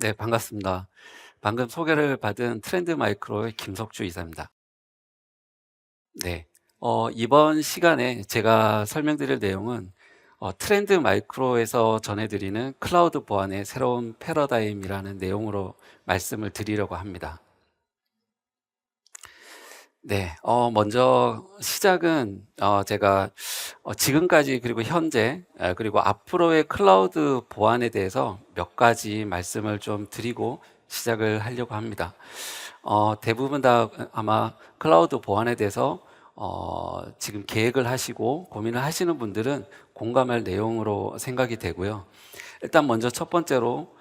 네, 반갑습니다. 방금 소개를 받은 트렌드 마이크로의 김석주 이사입니다. 네. 이번 시간에 제가 설명드릴 내용은 트렌드 마이크로에서 전해드리는 클라우드 보안의 새로운 패러다임이라는 내용으로 말씀을 드리려고 합니다. 네. 먼저 시작은 제가 지금까지 그리고 현재 그리고 앞으로의 클라우드 보안에 대해서 몇 가지 말씀을 좀 드리고 시작을 하려고 합니다. 대부분 다 아마 클라우드 보안에 대해서 지금 계획을 하시고 고민을 하시는 분들은 공감할 내용으로 생각이 되고요. 일단 먼저 첫 번째로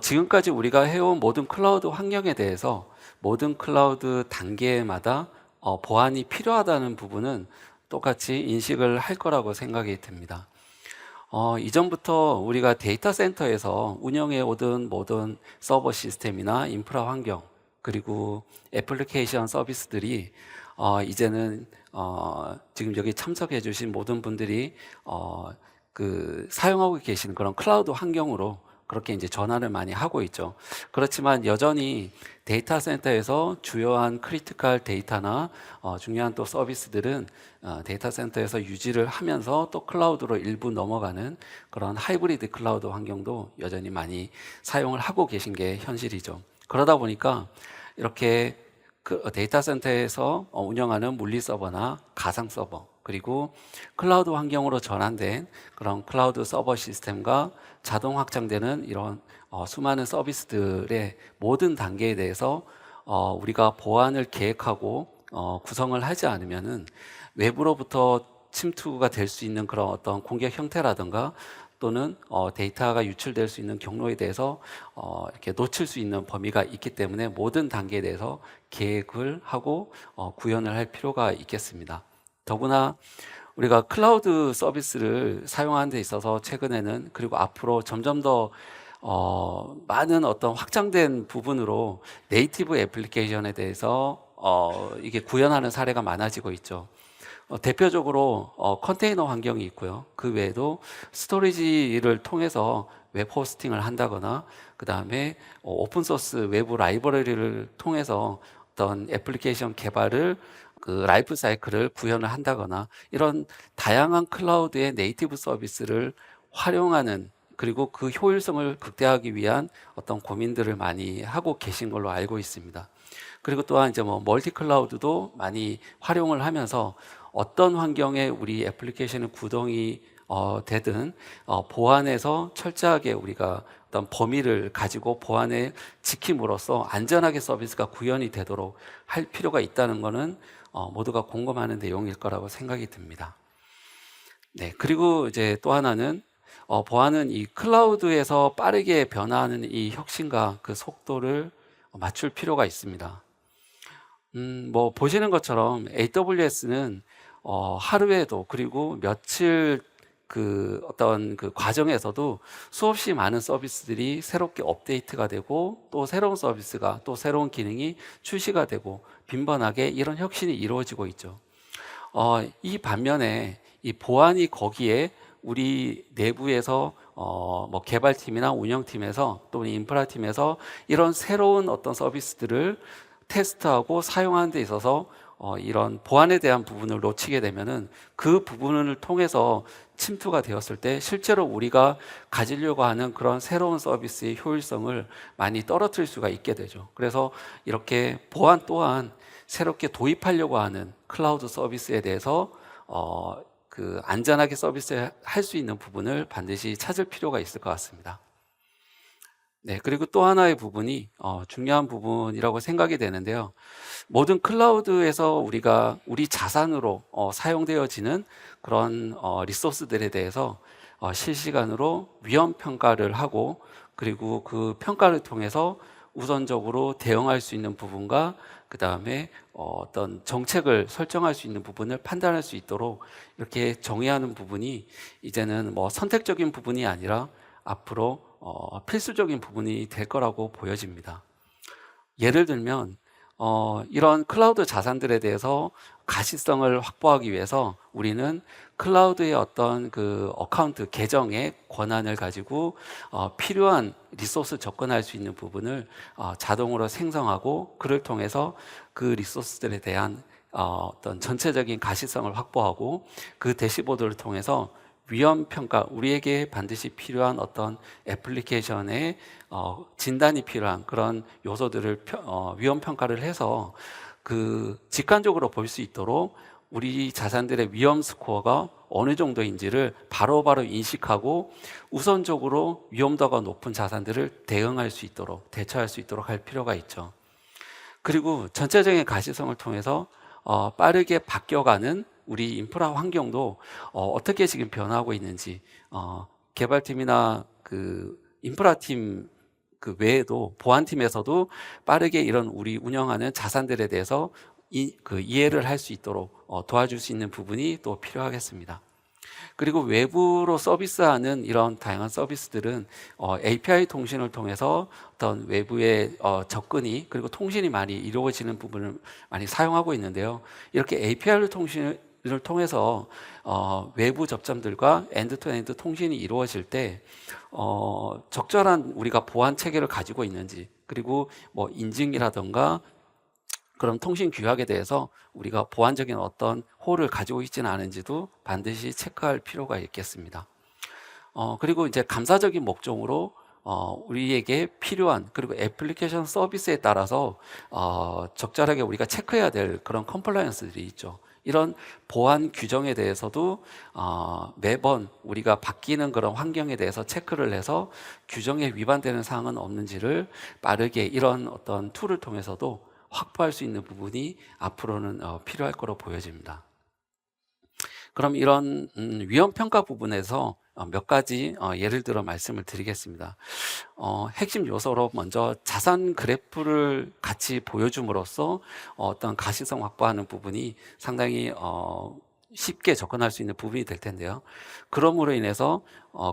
지금까지 우리가 해온 모든 클라우드 환경에 대해서 모든 클라우드 단계마다 보안이 필요하다는 부분은 똑같이 인식을 할 거라고 생각이 듭니다. 이전부터 우리가 데이터 센터에서 운영해 오던 모든 서버 시스템이나 인프라 환경, 그리고 애플리케이션 서비스들이 이제는 지금 여기 참석해 주신 모든 분들이 사용하고 계시는 그런 클라우드 환경으로 그렇게 이제 전환을 많이 하고 있죠. 그렇지만 여전히 데이터 센터에서 주요한 크리티컬 데이터나 중요한 또 서비스들은 데이터 센터에서 유지를 하면서 또 클라우드로 일부 넘어가는 그런 하이브리드 클라우드 환경도 여전히 많이 사용을 하고 계신 게 현실이죠. 그러다 보니까 이렇게 데이터 센터에서 운영하는 물리 서버나 가상 서버, 그리고 클라우드 환경으로 전환된 그런 클라우드 서버 시스템과 자동 확장되는 이런 수많은 서비스들의 모든 단계에 대해서 우리가 보안을 계획하고 구성을 하지 않으면은 외부로부터 침투가 될 수 있는 그런 어떤 공격 형태라든가 또는 데이터가 유출될 수 있는 경로에 대해서 이렇게 놓칠 수 있는 범위가 있기 때문에 모든 단계에 대해서 계획을 하고 구현을 할 필요가 있겠습니다. 더구나 우리가 클라우드 서비스를 사용하는 데 있어서 최근에는, 그리고 앞으로 점점 더 많은 어떤 확장된 부분으로 네이티브 애플리케이션에 대해서 이게 구현하는 사례가 많아지고 있죠. 대표적으로 컨테이너 환경이 있고요. 그 외에도 스토리지를 통해서 웹 호스팅을 한다거나, 그 다음에 오픈소스 외부 라이브러리를 통해서 어떤 애플리케이션 개발을 라이프 사이클을 구현을 한다거나, 이런 다양한 클라우드의 네이티브 서비스를 활용하는, 그리고 그 효율성을 극대화하기 위한 어떤 고민들을 많이 하고 계신 걸로 알고 있습니다. 그리고 또한 이제 뭐 멀티 클라우드도 많이 활용을 하면서 어떤 환경에 우리 애플리케이션이 구동이 되든 보안에서 철저하게 우리가 어떤 범위를 가지고 보안을 지킴으로써 안전하게 서비스가 구현이 되도록 할 필요가 있다는 것은 모두가 공감하는 내용일 거라고 생각이 듭니다. 네, 그리고 이제 또 하나는 보안은 이 클라우드에서 빠르게 변화하는 이 혁신과 그 속도를 맞출 필요가 있습니다. 뭐 보시는 것처럼 AWS는 하루에도, 그리고 며칠 어떤 그 과정에서도 수없이 많은 서비스들이 새롭게 업데이트가 되고, 또 새로운 서비스가, 또 새로운 기능이 출시가 되고, 빈번하게 이런 혁신이 이루어지고 있죠. 이 반면에 이 보안이 거기에 우리 내부에서 뭐 개발팀이나 운영팀에서 또는 인프라팀에서 이런 새로운 어떤 서비스들을 테스트하고 사용하는 데 있어서 이런 보안에 대한 부분을 놓치게 되면은 그 부분을 통해서 침투가 되었을 때 실제로 우리가 가지려고 하는 그런 새로운 서비스의 효율성을 많이 떨어뜨릴 수가 있게 되죠. 그래서 이렇게 보안 또한 새롭게 도입하려고 하는 클라우드 서비스에 대해서 안전하게 서비스 할 수 있는 부분을 반드시 찾을 필요가 있을 것 같습니다. 네, 그리고 또 하나의 부분이 중요한 부분이라고 생각이 되는데요. 모든 클라우드에서 우리가 우리 자산으로 사용되어지는 그런 리소스들에 대해서 실시간으로 위험 평가를 하고, 그리고 그 평가를 통해서 우선적으로 대응할 수 있는 부분과, 그 다음에 어떤 정책을 설정할 수 있는 부분을 판단할 수 있도록 이렇게 정의하는 부분이 이제는 뭐 선택적인 부분이 아니라 앞으로 필수적인 부분이 될 거라고 보여집니다. 예를 들면 이런 클라우드 자산들에 대해서 가시성을 확보하기 위해서 우리는 클라우드의 어떤 그 어카운트 계정의 권한을 가지고 필요한 리소스 접근할 수 있는 부분을 자동으로 생성하고, 그를 통해서 그 리소스들에 대한 어떤 전체적인 가시성을 확보하고, 그 대시보드를 통해서 위험 평가, 우리에게 반드시 필요한 어떤 애플리케이션의 진단이 필요한 그런 요소들을 위험 평가를 해서 그 직관적으로 볼 수 있도록 우리 자산들의 위험 스코어가 어느 정도인지를 바로바로 인식하고 우선적으로 위험도가 높은 자산들을 대응할 수 있도록, 대처할 수 있도록 할 필요가 있죠. 그리고 전체적인 가시성을 통해서 빠르게 바뀌어가는 우리 인프라 환경도 어떻게 지금 변화하고 있는지, 개발팀이나 그 인프라팀 그 외에도 보안팀에서도 빠르게 이런 우리 운영하는 자산들에 대해서 이해를 할 수 있도록 도와줄 수 있는 부분이 또 필요하겠습니다. 그리고 외부로 서비스하는 이런 다양한 서비스들은 API 통신을 통해서 어떤 외부의 접근이, 그리고 통신이 많이 이루어지는 부분을 많이 사용하고 있는데요. 이렇게 API 통신을 통해서 외부 접점들과 엔드-투-엔드 통신이 이루어질 때 적절한 우리가 보안 체계를 가지고 있는지, 그리고 뭐 인증이라던가 그런 통신 규약에 대해서 우리가 보안적인 어떤 홀을 가지고 있지는 않은지도 반드시 체크할 필요가 있겠습니다. 그리고 이제 감사적인 목적으로 우리에게 필요한, 그리고 애플리케이션 서비스에 따라서 적절하게 우리가 체크해야 될 그런 컴플라이언스들이 있죠. 이런 보안 규정에 대해서도 매번 우리가 바뀌는 그런 환경에 대해서 체크를 해서 규정에 위반되는 사항은 없는지를 빠르게 이런 어떤 툴을 통해서도 확보할 수 있는 부분이 앞으로는 필요할 거로 보여집니다. 그럼 이런 위험평가 부분에서 몇 가지 예를 들어 말씀을 드리겠습니다. 핵심 요소로 먼저 자산 그래프를 같이 보여줌으로써 어떤 가시성 확보하는 부분이 상당히 쉽게 접근할 수 있는 부분이 될 텐데요. 그러므로 인해서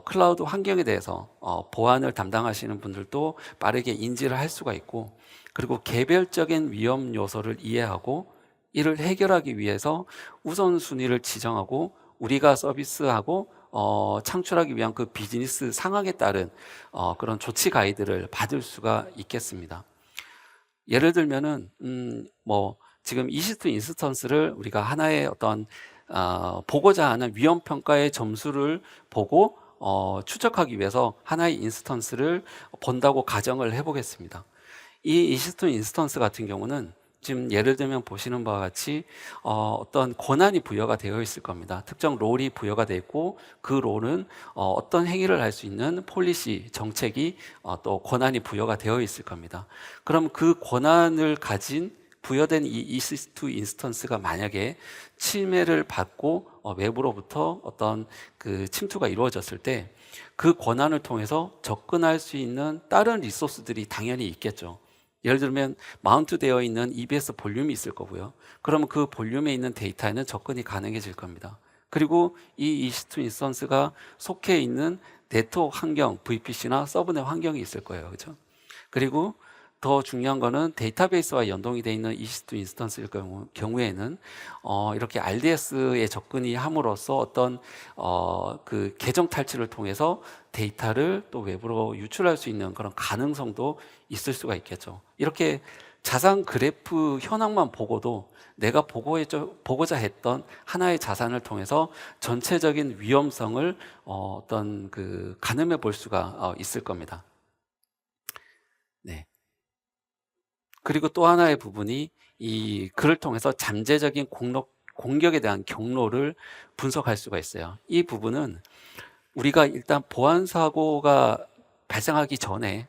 클라우드 환경에 대해서 보안을 담당하시는 분들도 빠르게 인지를 할 수가 있고, 그리고 개별적인 위험 요소를 이해하고 이를 해결하기 위해서 우선순위를 지정하고 우리가 서비스하고 창출하기 위한 그 비즈니스 상황에 따른 그런 조치 가이드를 받을 수가 있겠습니다. 예를 들면은 뭐 지금 EC2 인스턴스를 우리가 하나의 어떤 보고자 하는 위험 평가의 점수를 보고 추적하기 위해서 하나의 인스턴스를 본다고 가정을 해보겠습니다. 이 EC2 인스턴스 같은 경우는 지금 예를 들면 보시는 바와 같이 어떤 권한이 부여가 되어 있을 겁니다. 특정 롤이 부여가 되어 있고, 그 롤은 어떤 행위를 할 수 있는 폴리시, 정책이 또 권한이 부여가 되어 있을 겁니다. 그럼 그 권한을 가진 부여된 이 EC2 인스턴스가 만약에 침해를 받고 외부로부터 어떤 그 침투가 이루어졌을 때 그 권한을 통해서 접근할 수 있는 다른 리소스들이 당연히 있겠죠. 예를 들면 마운트 되어 있는 EBS 볼륨이 있을 거고요. 그러면 그 볼륨에 있는 데이터에는 접근이 가능해질 겁니다. 그리고 이 EC2 인스턴스가 속해 있는 네트워크 환경, VPC나 서브넷 환경이 있을 거예요. 그렇죠? 그리고 더 중요한 거는 데이터베이스와 연동이 되어 있는 EC2 인스턴스일 경우에는 이렇게 RDS에 접근이 함으로써 어떤 그 계정 탈취를 통해서 데이터를 또 외부로 유출할 수 있는 그런 가능성도 있을 수가 있겠죠. 이렇게 자산 그래프 현황만 보고도 내가 보고자 했던 하나의 자산을 통해서 전체적인 위험성을 어떤 그 가늠해 볼 수가 있을 겁니다. 네. 그리고 또 하나의 부분이 이 글을 통해서 잠재적인 공격에 대한 경로를 분석할 수가 있어요. 이 부분은 우리가 일단 보안 사고가 발생하기 전에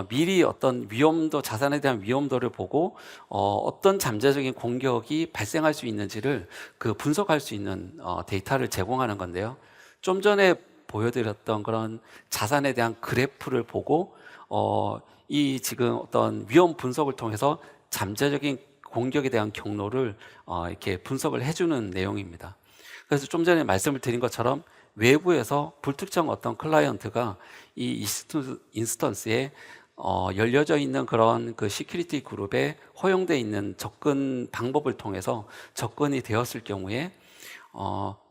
미리 어떤 위험도, 자산에 대한 위험도를 보고 어떤 잠재적인 공격이 발생할 수 있는지를 그 분석할 수 있는 데이터를 제공하는 건데요. 좀 전에 보여드렸던 그런 자산에 대한 그래프를 보고 이 지금 어떤 위험 분석을 통해서 잠재적인 공격에 대한 경로를 이렇게 분석을 해주는 내용입니다. 그래서 좀 전에 말씀을 드린 것처럼 외부에서 불특정 어떤 클라이언트가 이 EC2 인스턴스에 열려져 있는 그런 그 시큐리티 그룹에 허용되어 있는 접근 방법을 통해서 접근이 되었을 경우에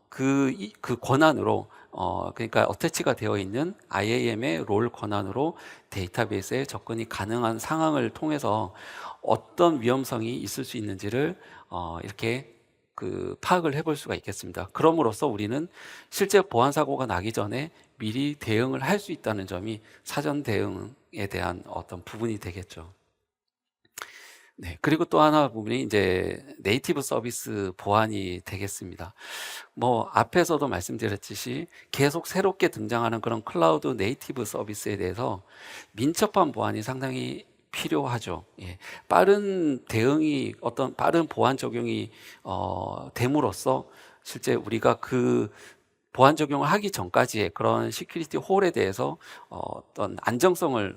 그 권한으로 그러니까 어태치가 되어 있는 IAM의 롤 권한으로 데이터베이스에 접근이 가능한 상황을 통해서 어떤 위험성이 있을 수 있는지를 이렇게 그 파악을 해볼 수가 있겠습니다. 그럼으로써 우리는 실제 보안 사고가 나기 전에 미리 대응을 할 수 있다는 점이 사전 대응에 대한 어떤 부분이 되겠죠. 네, 그리고 또 하나 부분이 이제 네이티브 서비스 보안이 되겠습니다. 뭐 앞에서도 말씀드렸듯이 계속 새롭게 등장하는 그런 클라우드 네이티브 서비스에 대해서 민첩한 보안이 상당히 필요하죠. 예, 빠른 대응이 어떤 빠른 보안 적용이 됨으로써 실제 우리가 그 보안 적용을 하기 전까지의 그런 시큐리티 홀에 대해서 어떤 안정성을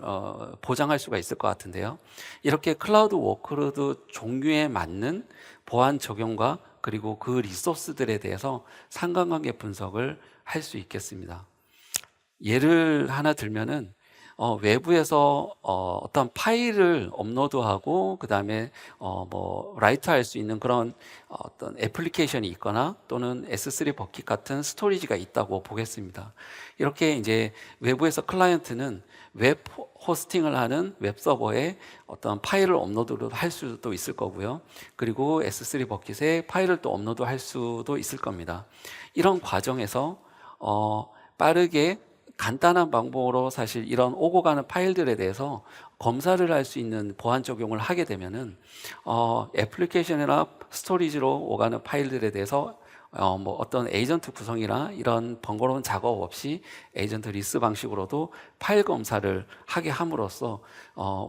보장할 수가 있을 것 같은데요. 이렇게 클라우드 워크로드 종류에 맞는 보안 적용과 그리고 그 리소스들에 대해서 상관관계 분석을 할 수 있겠습니다. 예를 하나 들면은 외부에서 어떤 파일을 업로드하고 그 다음에 뭐 라이트할 수 있는 그런 어떤 애플리케이션이 있거나 또는 S3 버킷 같은 스토리지가 있다고 보겠습니다. 이렇게 이제 외부에서 클라이언트는 웹 호스팅을 하는 웹 서버에 어떤 파일을 업로드를 할 수도 있을 거고요. 그리고 S3 버킷에 파일을 또 업로드할 수도 있을 겁니다. 이런 과정에서 빠르게 간단한 방법으로 사실 이런 오고 가는 파일들에 대해서 검사를 할 수 있는 보안 적용을 하게 되면은 애플리케이션이나 스토리지로 오가는 파일들에 대해서 뭐 어떤 에이전트 구성이나 이런 번거로운 작업 없이 에이전트 리스 방식으로도 파일 검사를 하게 함으로써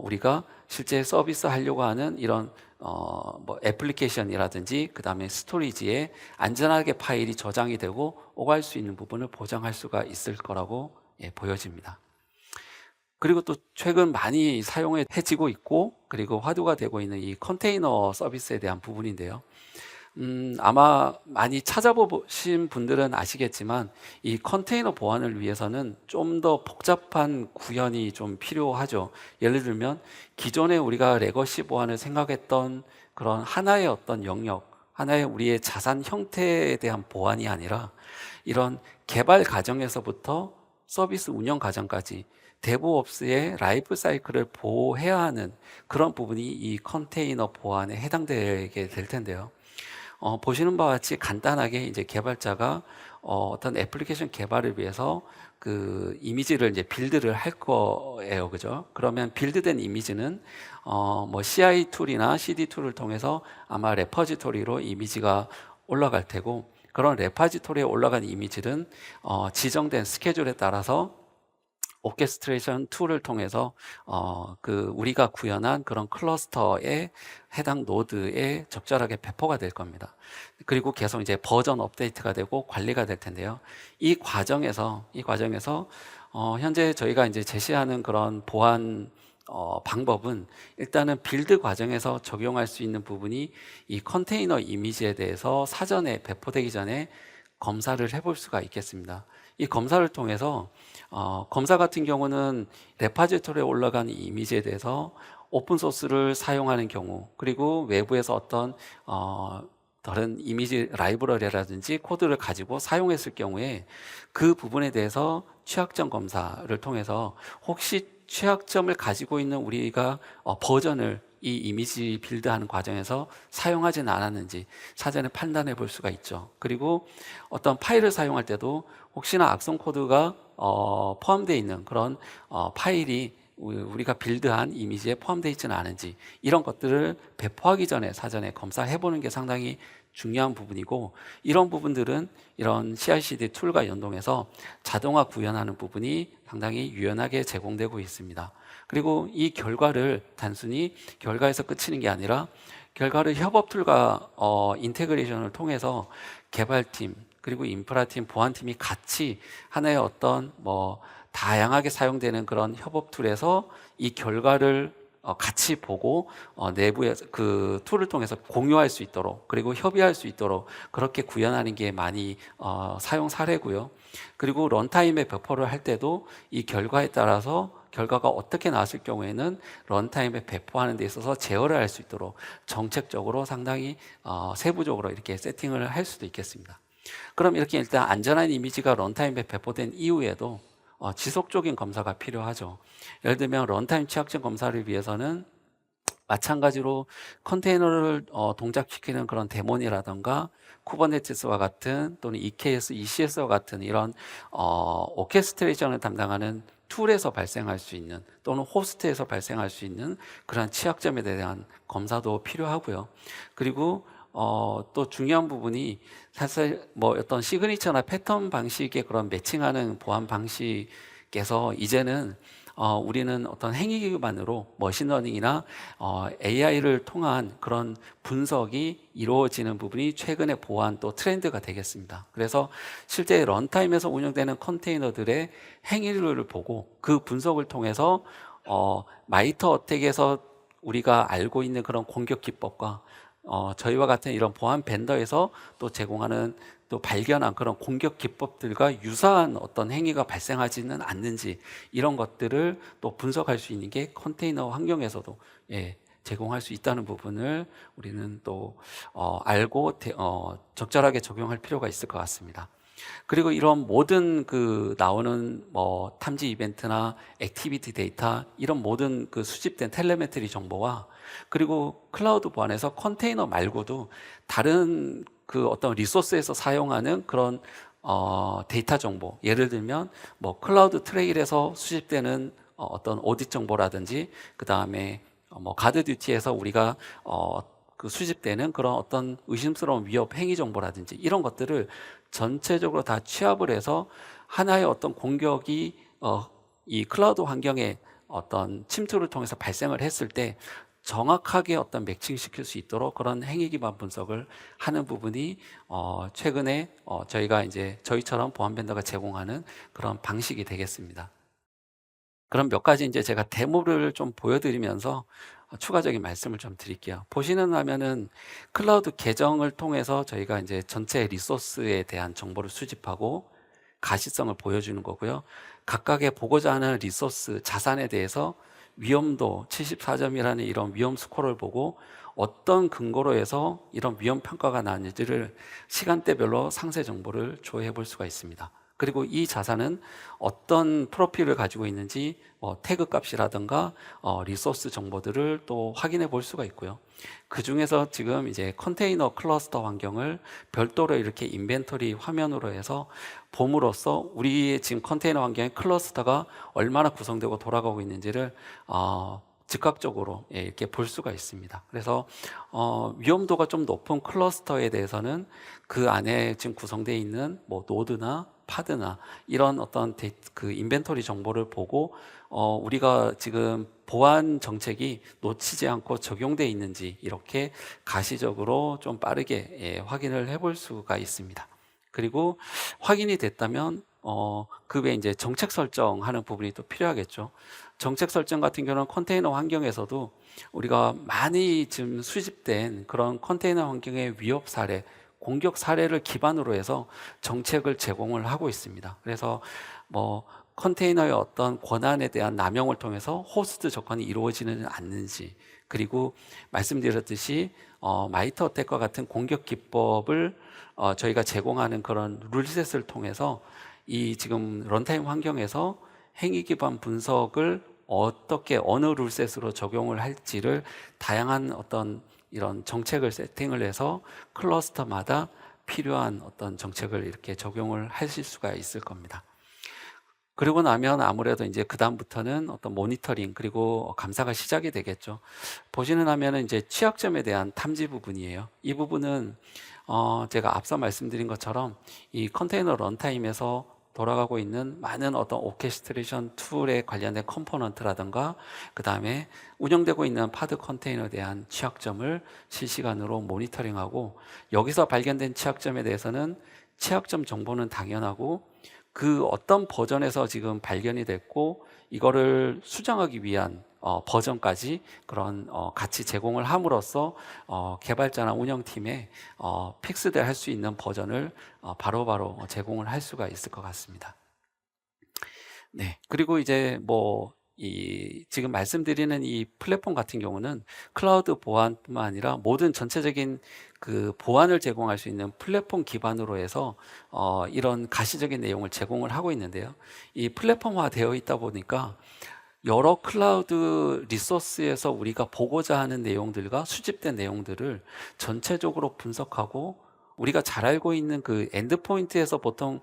우리가 실제 서비스 하려고 하는 이런 뭐 애플리케이션이라든지 그 다음에 스토리지에 안전하게 파일이 저장이 되고 오갈 수 있는 부분을 보장할 수가 있을 거라고 보여집니다. 그리고 또 최근 많이 사용해지고 있고 그리고 화두가 되고 있는 이 컨테이너 서비스에 대한 부분인데요. 아마 많이 찾아보신 분들은 아시겠지만 이 컨테이너 보안을 위해서는 좀 더 복잡한 구현이 좀 필요하죠. 예를 들면 기존에 우리가 레거시 보안을 생각했던 그런 하나의 어떤 영역, 하나의 우리의 자산 형태에 대한 보안이 아니라 이런 개발 과정에서부터 서비스 운영 과정까지 데브옵스의 라이프 사이클을 보호해야 하는 그런 부분이 이 컨테이너 보안에 해당되게 될 텐데요. 보시는 바와 같이 간단하게 이제 개발자가 어떤 애플리케이션 개발을 위해서 그 이미지를 이제 빌드를 할 거예요, 그죠? 그러면 빌드된 이미지는 뭐 CI 툴이나 CD 툴을 통해서 아마 레퍼지토리로 이미지가 올라갈 테고 그런 레퍼지토리에 올라간 이미지는 지정된 스케줄에 따라서 오케스트레이션 툴을 통해서 그 우리가 구현한 그런 클러스터에 해당 노드에 적절하게 배포가 될 겁니다. 그리고 계속 이제 버전 업데이트가 되고 관리가 될 텐데요. 이 과정에서 현재 저희가 이제 제시하는 그런 보안 방법은 일단은 빌드 과정에서 적용할 수 있는 부분이 이 컨테이너 이미지에 대해서 사전에 배포되기 전에 검사를 해볼 수가 있겠습니다. 이 검사를 통해서 검사 같은 경우는 레파지토리에 올라간 이미지에 대해서 오픈소스를 사용하는 경우 그리고 외부에서 어떤 다른 이미지 라이브러리라든지 코드를 가지고 사용했을 경우에 그 부분에 대해서 취약점 검사를 통해서 혹시 취약점을 가지고 있는 우리가 버전을 이 이미지 빌드하는 과정에서 사용하지는 않았는지 사전에 판단해 볼 수가 있죠. 그리고 어떤 파일을 사용할 때도 혹시나 악성 코드가 포함되어 있는 그런 파일이 우리가 빌드한 이미지에 포함되어 있지는 않은지 이런 것들을 배포하기 전에 사전에 검사해 보는 게 상당히 중요한 부분이고 이런 부분들은 이런 CI/CD 툴과 연동해서 자동화 구현하는 부분이 상당히 유연하게 제공되고 있습니다. 그리고 이 결과를 단순히 결과에서 그치는 게 아니라 결과를 협업 툴과 인테그레이션을 통해서 개발팀 그리고 인프라팀, 보안팀이 같이 하나의 어떤 뭐 다양하게 사용되는 그런 협업 툴에서 이 결과를 같이 보고 내부에서 그 툴을 통해서 공유할 수 있도록 그리고 협의할 수 있도록 그렇게 구현하는 게 많이 사용 사례고요. 그리고 런타임에 배포를 할 때도 이 결과에 따라서 결과가 어떻게 나왔을 경우에는 런타임에 배포하는 데 있어서 제어를 할 수 있도록 정책적으로 상당히 세부적으로 이렇게 세팅을 할 수도 있겠습니다. 그럼 이렇게 일단 안전한 이미지가 런타임에 배포된 이후에도 지속적인 검사가 필요하죠. 예를 들면 런타임 취약점 검사를 위해서는 마찬가지로 컨테이너를 동작시키는 그런 데몬이라던가 쿠버네티스와 같은 또는 EKS, ECS와 같은 이런 오케스트레이션을 담당하는 툴에서 발생할 수 있는 또는 호스트에서 발생할 수 있는 그런 취약점에 대한 검사도 필요하고요. 그리고 또 중요한 부분이 사실 뭐 어떤 시그니처나 패턴 방식의 그런 매칭하는 보안 방식에서 이제는 우리는 어떤 행위 기반으로 머신러닝이나 AI를 통한 그런 분석이 이루어지는 부분이 최근의 보안 또 트렌드가 되겠습니다. 그래서 실제 런타임에서 운영되는 컨테이너들의 행위를 보고 그 분석을 통해서 마이터 어택에서 우리가 알고 있는 그런 공격 기법과 저희와 같은 이런 보안 벤더에서 또 제공하는 또 발견한 그런 공격 기법들과 유사한 어떤 행위가 발생하지는 않는지 이런 것들을 또 분석할 수 있는 게 컨테이너 환경에서도 제공할 수 있다는 부분을 우리는 또 알고 적절하게 적용할 필요가 있을 것 같습니다. 그리고 이런 모든 그 나오는 뭐 탐지 이벤트나 액티비티 데이터 이런 모든 그 수집된 텔레메트리 정보와 그리고 클라우드 보안에서 컨테이너 말고도 다른 그 어떤 리소스에서 사용하는 그런 데이터 정보, 예를 들면 뭐 클라우드 트레일에서 수집되는 어떤 오디트 정보라든지 그 다음에 뭐 가드 듀티에서 우리가 그 수집되는 그런 어떤 의심스러운 위협 행위 정보라든지 이런 것들을 전체적으로 다 취합을 해서 하나의 어떤 공격이 이 클라우드 환경에 어떤 침투를 통해서 발생을 했을 때 정확하게 어떤 매칭시킬 수 있도록 그런 행위 기반 분석을 하는 부분이 최근에 저희가 이제 저희처럼 보안 벤더가 제공하는 그런 방식이 되겠습니다. 그럼 몇 가지 이제 제가 데모를 좀 보여드리면서 추가적인 말씀을 좀 드릴게요. 보시는 화면은 클라우드 계정을 통해서 저희가 이제 전체 리소스에 대한 정보를 수집하고 가시성을 보여주는 거고요. 각각의 보고자 하는 리소스 자산에 대해서 위험도 74점이라는 이런 위험 스코어를 보고 어떤 근거로 해서 이런 위험 평가가 나왔는지를 시간대별로 상세 정보를 조회해 볼 수가 있습니다. 그리고 이 자산은 어떤 프로필을 가지고 있는지 태그 값이라든가 리소스 정보들을 또 확인해 볼 수가 있고요. 그 중에서 지금 이제 컨테이너 클러스터 환경을 별도로 이렇게 인벤토리 화면으로 해서 봄으로써 우리의 지금 컨테이너 환경의 클러스터가 얼마나 구성되고 돌아가고 있는지를 즉각적으로 이렇게 볼 수가 있습니다. 그래서 위험도가 좀 높은 클러스터에 대해서는 그 안에 지금 구성되어 있는 뭐 노드나 파드나 이런 어떤 그 인벤토리 정보를 보고 우리가 지금 보안 정책이 놓치지 않고 적용되어 있는지 이렇게 가시적으로 좀 빠르게 확인을 해볼 수가 있습니다. 그리고 확인이 됐다면 그 외에 이제 정책 설정하는 부분이 또 필요하겠죠. 정책 설정 같은 경우는 컨테이너 환경에서도 우리가 많이 지금 수집된 그런 컨테이너 환경의 위협 사례, 공격 사례를 기반으로 해서 정책을 제공을 하고 있습니다. 그래서 뭐 컨테이너의 어떤 권한에 대한 남용을 통해서 호스트 접근이 이루어지는 않는지, 그리고 말씀드렸듯이 마이터 어택과 같은 공격 기법을 저희가 제공하는 그런 룰셋을 통해서 이 지금 런타임 환경에서 행위 기반 분석을 어떻게 어느 룰셋으로 적용을 할지를 다양한 어떤 이런 정책을 세팅을 해서 클러스터마다 필요한 어떤 정책을 이렇게 적용을 하실 수가 있을 겁니다. 그리고 나면 아무래도 이제 그다음부터는 어떤 모니터링 그리고 감사가 시작이 되겠죠. 보시는 화면은 이제 취약점에 대한 탐지 부분이에요. 이 부분은 제가 앞서 말씀드린 것처럼 이 컨테이너 런타임에서 돌아가고 있는 많은 어떤 오케스트레이션 툴에 관련된 컴포넌트라든가 그 다음에 운영되고 있는 파드 컨테이너에 대한 취약점을 실시간으로 모니터링하고 여기서 발견된 취약점에 대해서는 취약점 정보는 당연하고 그 어떤 버전에서 지금 발견이 됐고 이거를 수정하기 위한 버전까지 그런 같이 제공을 함으로써 개발자나 운영팀에 픽스될 할 수 있는 버전을 바로바로 제공을 할 수가 있을 것 같습니다. 네. 그리고 이제 뭐 지금 말씀드리는 이 플랫폼 같은 경우는 클라우드 보안뿐만 아니라 모든 전체적인 그 보안을 제공할 수 있는 플랫폼 기반으로 해서 이런 가시적인 내용을 제공을 하고 있는데요. 이 플랫폼화 되어 있다 보니까 여러 클라우드 리소스에서 우리가 보고자 하는 내용들과 수집된 내용들을 전체적으로 분석하고, 우리가 잘 알고 있는 그 엔드포인트에서 보통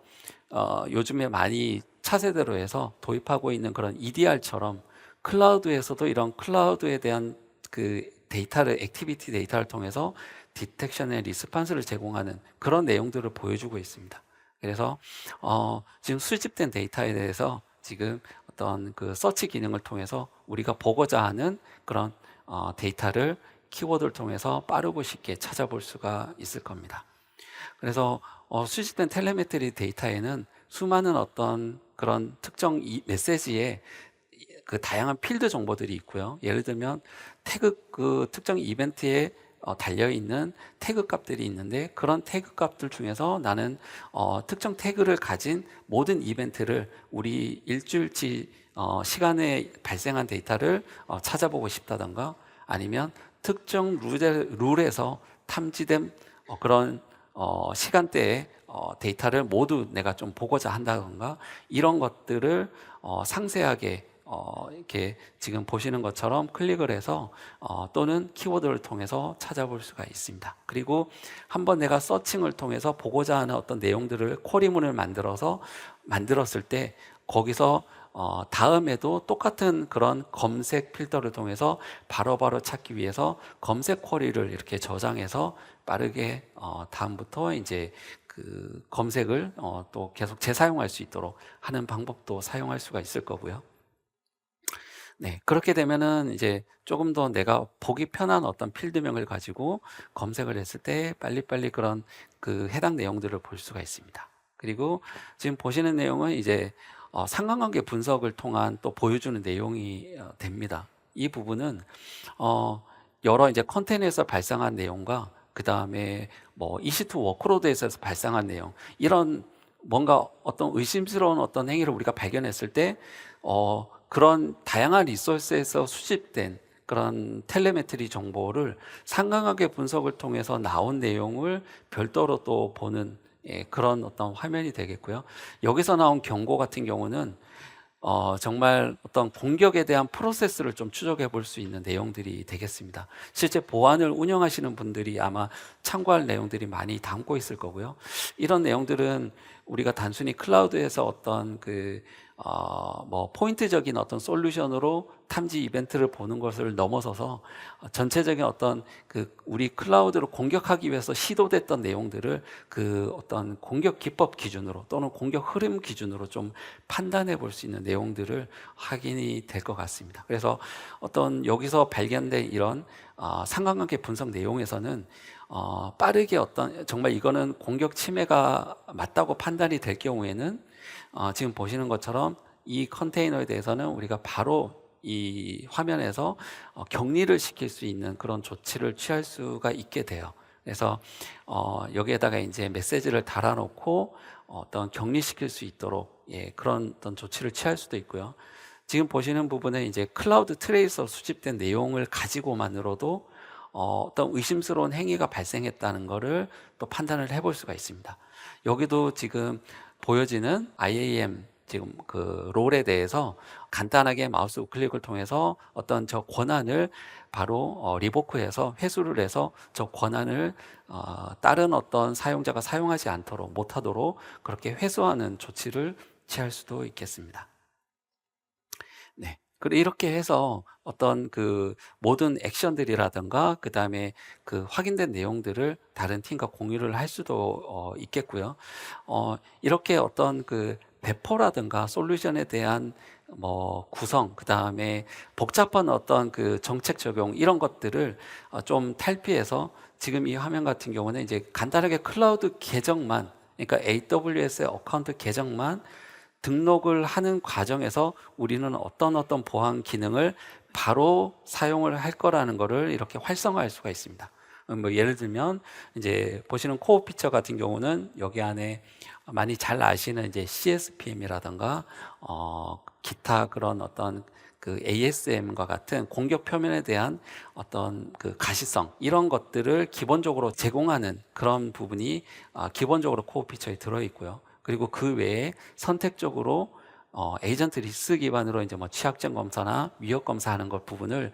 요즘에 많이 차세대로 해서 도입하고 있는 그런 EDR처럼 클라우드에서도 이런 클라우드에 대한 그 데이터를, 액티비티 데이터를 통해서 디텍션의 리스판스를 제공하는 그런 내용들을 보여주고 있습니다. 그래서 지금 수집된 데이터에 대해서 지금 어떤 그 서치 기능을 통해서 우리가 보고자 하는 그런 데이터를 키워드를 통해서 빠르고 쉽게 찾아볼 수가 있을 겁니다. 그래서 수집된 텔레메트리 데이터에는 수많은 어떤 그런 특정 메시지에 그 다양한 필드 정보들이 있고요. 예를 들면 태그, 그 특정 이벤트에 달려 있는 태그 값들이 있는데, 그런 태그 값들 중에서 나는 특정 태그를 가진 모든 이벤트를 우리 일주일치 시간에 발생한 데이터를 찾아보고 싶다던가, 아니면 특정 룰에서 탐지된 그런 시간대에 데이터를 모두 내가 좀 보고자 한다던가, 이런 것들을 상세하게 이렇게 지금 보시는 것처럼 클릭을 해서 또는 키워드를 통해서 찾아볼 수가 있습니다. 그리고 한번 내가 서칭을 통해서 보고자 하는 어떤 내용들을 쿼리문을 만들었을 때 거기서 다음에도 똑같은 그런 검색 필터를 통해서 바로바로 찾기 위해서 검색 쿼리를 이렇게 저장해서 빠르게 다음부터 이제 그 검색을 또 계속 재사용할 수 있도록 하는 방법도 사용할 수가 있을 거고요. 네, 그렇게 되면은 이제 조금 더 내가 보기 편한 어떤 필드명을 가지고 검색을 했을 때 빨리빨리 그런 그 해당 내용들을 볼 수가 있습니다. 그리고 지금 보시는 내용은 이제 상관관계 분석을 통한 또 보여주는 내용이 됩니다. 이 부분은 여러 이제 컨테이너에서 발생한 내용과 그 다음에 뭐 EC2 워크로드에서 발생한 내용, 이런 뭔가 어떤 의심스러운 어떤 행위를 우리가 발견했을 때 그런 다양한 리소스에서 수집된 그런 텔레메트리 정보를 상강하게 분석을 통해서 나온 내용을 별도로 또 보는 그런 어떤 화면이 되겠고요. 여기서 나온 경고 같은 경우는 정말 어떤 공격에 대한 프로세스를 좀 추적해 볼 수 있는 내용들이 되겠습니다. 실제 보안을 운영하시는 분들이 아마 참고할 내용들이 많이 담고 있을 거고요. 이런 내용들은 우리가 단순히 클라우드에서 어떤 뭐 포인트적인 어떤 솔루션으로 탐지 이벤트를 보는 것을 넘어서서 전체적인 어떤 우리 클라우드를 공격하기 위해서 시도됐던 내용들을 그 어떤 공격 기법 기준으로 또는 공격 흐름 기준으로 좀 판단해 볼 수 있는 내용들을 확인이 될 것 같습니다. 그래서 어떤 여기서 발견된 이런 상관관계 분석 내용에서는 빠르게 어떤 정말 이거는 공격 침해가 맞다고 판단이 될 경우에는 지금 보시는 것처럼 이 컨테이너에 대해서는 우리가 바로 이 화면에서 격리를 시킬 수 있는 그런 조치를 취할 수가 있게 돼요. 그래서 여기에다가 이제 메시지를 달아놓고 어떤 격리시킬 수 있도록 그런 어떤 조치를 취할 수도 있고요. 지금 보시는 부분은 이제 클라우드 트레이서 수집된 내용을 가지고만으로도 어떤 의심스러운 행위가 발생했다는 것을 또 판단을 해볼 수가 있습니다. 여기도 지금 보여지는 IAM 지금 그 롤에 대해서 간단하게 마우스 우클릭을 통해서 어떤 저 권한을 바로 리보크해서 회수를 해서 저 권한을 다른 어떤 사용자가 사용하지 않도록 못하도록 그렇게 회수하는 조치를 취할 수도 있겠습니다. 네. 이렇게 해서 어떤 그 모든 액션들이라든가 그 다음에 그 확인된 내용들을 다른 팀과 공유를 할 수도 있겠고요. 이렇게 어떤 그 배포라든가 솔루션에 대한 뭐 구성, 그 다음에 복잡한 어떤 그 정책 적용, 이런 것들을 좀 탈피해서 지금 이 화면 같은 경우는 이제 간단하게 클라우드 계정만, 그러니까 AWS의 어카운트 계정만 등록을 하는 과정에서 우리는 어떤 보안 기능을 바로 사용을 할 거라는 것을 이렇게 활성화할 수가 있습니다. 뭐 예를 들면 이제 보시는 코어 피처 같은 경우는 여기 안에 많이 잘 아시는 이제 CSPM이라든가 기타 그런 어떤 그 ASM과 같은 공격 표면에 대한 어떤 그 가시성 이런 것들을 기본적으로 제공하는 그런 부분이 기본적으로 코어 피처에 들어 있고요. 그리고 그 외에 선택적으로 에이전트 리스크 기반으로 이제 뭐 취약점 검사나 위협 검사하는 것 부분을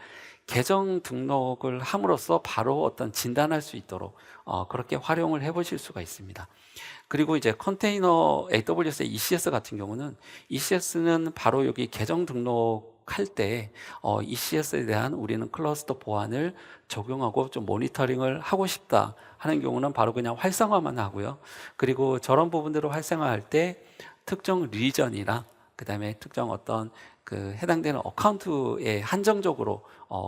계정 등록을 함으로써 바로 어떤 진단할 수 있도록 그렇게 활용을 해보실 수가 있습니다. 그리고 이제 컨테이너 AWS의 ECS 같은 경우는 ECS는 바로 여기 계정 등록할 때 ECS에 대한 우리는 클러스터 보안을 적용하고 좀 모니터링을 하고 싶다 하는 경우는 바로 그냥 활성화만 하고요. 그리고 저런 부분들을 활성화할 때 특정 리전이나 그다음에 특정 어떤 그 해당되는 어카운트에 한정적으로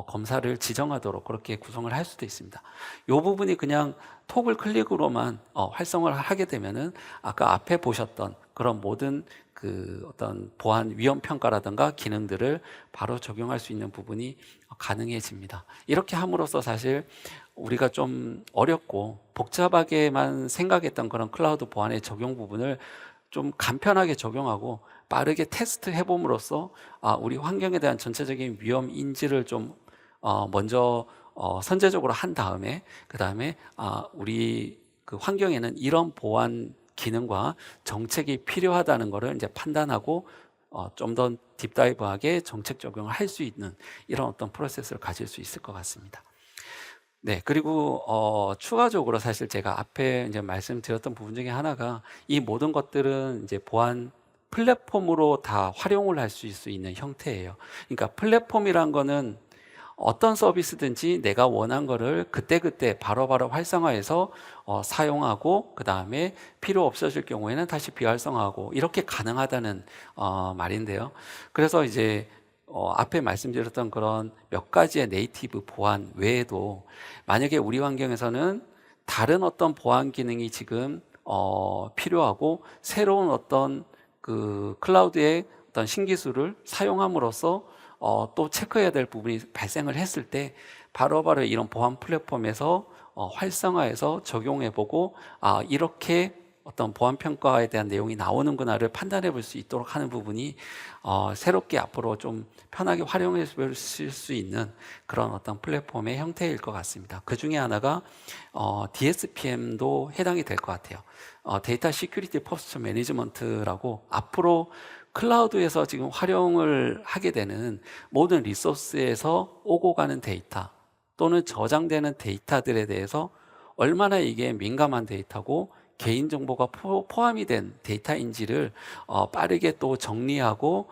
검사를 지정하도록 그렇게 구성을 할 수도 있습니다. 이 부분이 그냥 토글 클릭으로만 활성화를 하게 되면은 아까 앞에 보셨던 그런 모든 그 어떤 보안 위험 평가라든가 기능들을 바로 적용할 수 있는 부분이 가능해집니다. 이렇게 함으로써 사실 우리가 좀 어렵고 복잡하게만 생각했던 그런 클라우드 보안의 적용 부분을 좀 간편하게 적용하고 빠르게 테스트 해봄으로써 우리 환경에 대한 전체적인 위험 인지를 좀 먼저 선제적으로 한 다음에 그 다음에 우리 그 환경에는 이런 보안 기능과 정책이 필요하다는 것을 이제 판단하고 좀 더 딥다이브하게 정책 적용을 할 수 있는 이런 어떤 프로세스를 가질 수 있을 것 같습니다. 네, 그리고 추가적으로 사실 제가 앞에 이제 말씀드렸던 부분 중에 하나가 이 모든 것들은 이제 보안 플랫폼으로 다 활용을 할 수 있는 형태예요. 그러니까 플랫폼이란 거는 어떤 서비스든지 내가 원한 거를 그때그때 바로바로 활성화해서 사용하고 그 다음에 필요 없어질 경우에는 다시 비활성화하고 이렇게 가능하다는 말인데요. 그래서 이제 앞에 말씀드렸던 그런 몇 가지의 네이티브 보안 외에도 만약에 우리 환경에서는 다른 어떤 보안 기능이 지금 필요하고 새로운 어떤 그 클라우드의 어떤 신기술을 사용함으로써 또 체크해야 될 부분이 발생을 했을 때 바로바로 이런 보안 플랫폼에서 활성화해서 적용해보고 이렇게 어떤 보안 평가에 대한 내용이 나오는구나를 판단해 볼 수 있도록 하는 부분이 새롭게 앞으로 좀 편하게 활용해 볼 수 있는 그런 어떤 플랫폼의 형태일 것 같습니다. 그 중에 하나가 DSPM도 해당이 될 것 같아요. 데이터 시큐리티 포스처 매니지먼트라고 앞으로 클라우드에서 지금 활용을 하게 되는 모든 리소스에서 오고 가는 데이터 또는 저장되는 데이터들에 대해서 얼마나 이게 민감한 데이터고 개인정보가 포함이 된 데이터인지를 빠르게 또 정리하고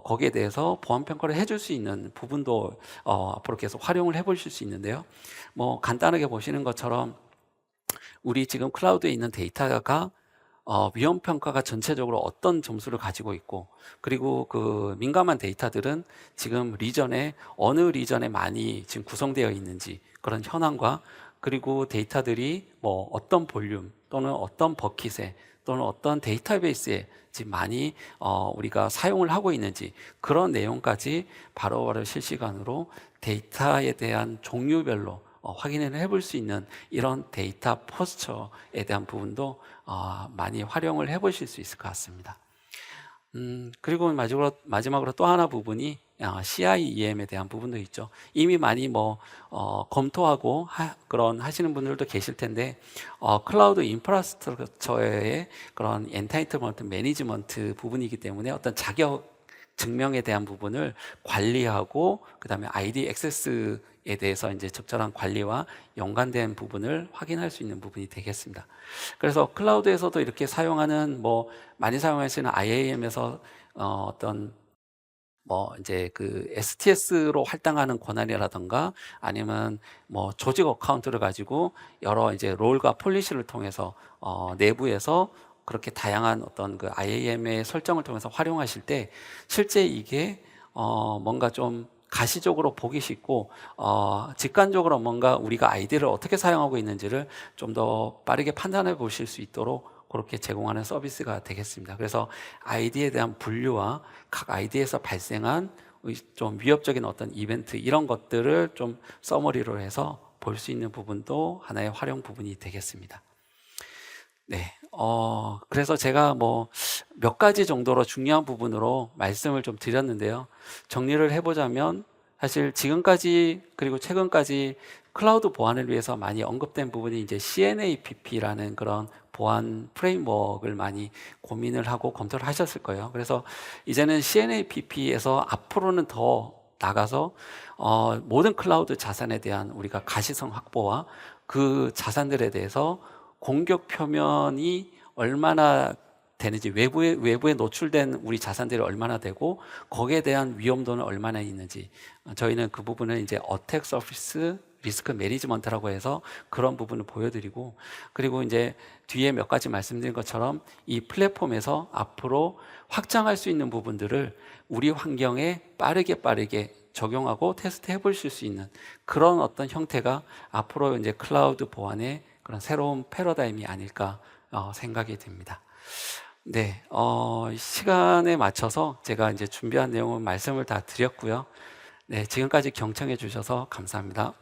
거기에 대해서 보안 평가를 해줄 수 있는 부분도 앞으로 계속 활용을 해보실 수 있는데요. 뭐 간단하게 보시는 것처럼 우리 지금 클라우드에 있는 데이터가 위험 평가가 전체적으로 어떤 점수를 가지고 있고 그리고 그 민감한 데이터들은 지금 리전에 어느 리전에 많이 지금 구성되어 있는지 그런 현황과 그리고 데이터들이 뭐 어떤 볼륨 또는 어떤 버킷에 또는 어떤 데이터베이스에 지금 많이 우리가 사용을 하고 있는지 그런 내용까지 바로바로 실시간으로 데이터에 대한 종류별로 확인을 해볼 수 있는 이런 데이터 포스처에 대한 부분도 많이 활용을 해보실 수 있을 것 같습니다. 그리고 마지막으로 또 하나 부분이 CIEM에 대한 부분도 있죠. 이미 많이 검토하고 그런 하시는 분들도 계실 텐데 클라우드 인프라스트럭처의 그런 엔타이틀먼트 매니지먼트 부분이기 때문에 어떤 자격 증명에 대한 부분을 관리하고 그다음에 아이디 액세스에 대해서 이제 적절한 관리와 연관된 부분을 확인할 수 있는 부분이 되겠습니다. 그래서 클라우드에서도 이렇게 사용하는 많이 사용하시는 IAM에서 어떤 이제 그 STS로 할당하는 권한이라던가 아니면 조직 어카운트를 가지고 여러 이제 롤과 폴리시를 통해서 내부에서 그렇게 다양한 어떤 그 IAM의 설정을 통해서 활용하실 때 실제 이게 뭔가 좀 가시적으로 보기 쉽고 직관적으로 뭔가 우리가 아이디를 어떻게 사용하고 있는지를 좀 더 빠르게 판단해 보실 수 있도록 그렇게 제공하는 서비스가 되겠습니다. 그래서 아이디에 대한 분류와 각 아이디에서 발생한 좀 위협적인 어떤 이벤트 이런 것들을 좀 서머리로 해서 볼 수 있는 부분도 하나의 활용 부분이 되겠습니다. 네. 그래서 제가 뭐 몇 가지 정도로 중요한 부분으로 말씀을 좀 드렸는데요. 정리를 해 보자면 사실 지금까지 그리고 최근까지 클라우드 보안을 위해서 많이 언급된 부분이 이제 CNAPP라는 그런 보안 프레임워크를 많이 고민을 하고 검토를 하셨을 거예요. 그래서 이제는 CNAPP에서 앞으로는 더 나가서 모든 클라우드 자산에 대한 우리가 가시성 확보와 그 자산들에 대해서 공격 표면이 얼마나 되는지, 외부에 노출된 우리 자산들이 얼마나 되고 거기에 대한 위험도는 얼마나 있는지, 저희는 그 부분을 이제 어택 서피스 리스크 매니지먼트라고 해서 그런 부분을 보여드리고, 그리고 이제 뒤에 몇 가지 말씀드린 것처럼 이 플랫폼에서 앞으로 확장할 수 있는 부분들을 우리 환경에 빠르게 적용하고 테스트 해볼 수 있는 그런 어떤 형태가 앞으로 이제 클라우드 보안의 그런 새로운 패러다임이 아닐까 생각이 듭니다. 네, 시간에 맞춰서 제가 이제 준비한 내용은 말씀을 다 드렸고요. 네, 지금까지 경청해 주셔서 감사합니다.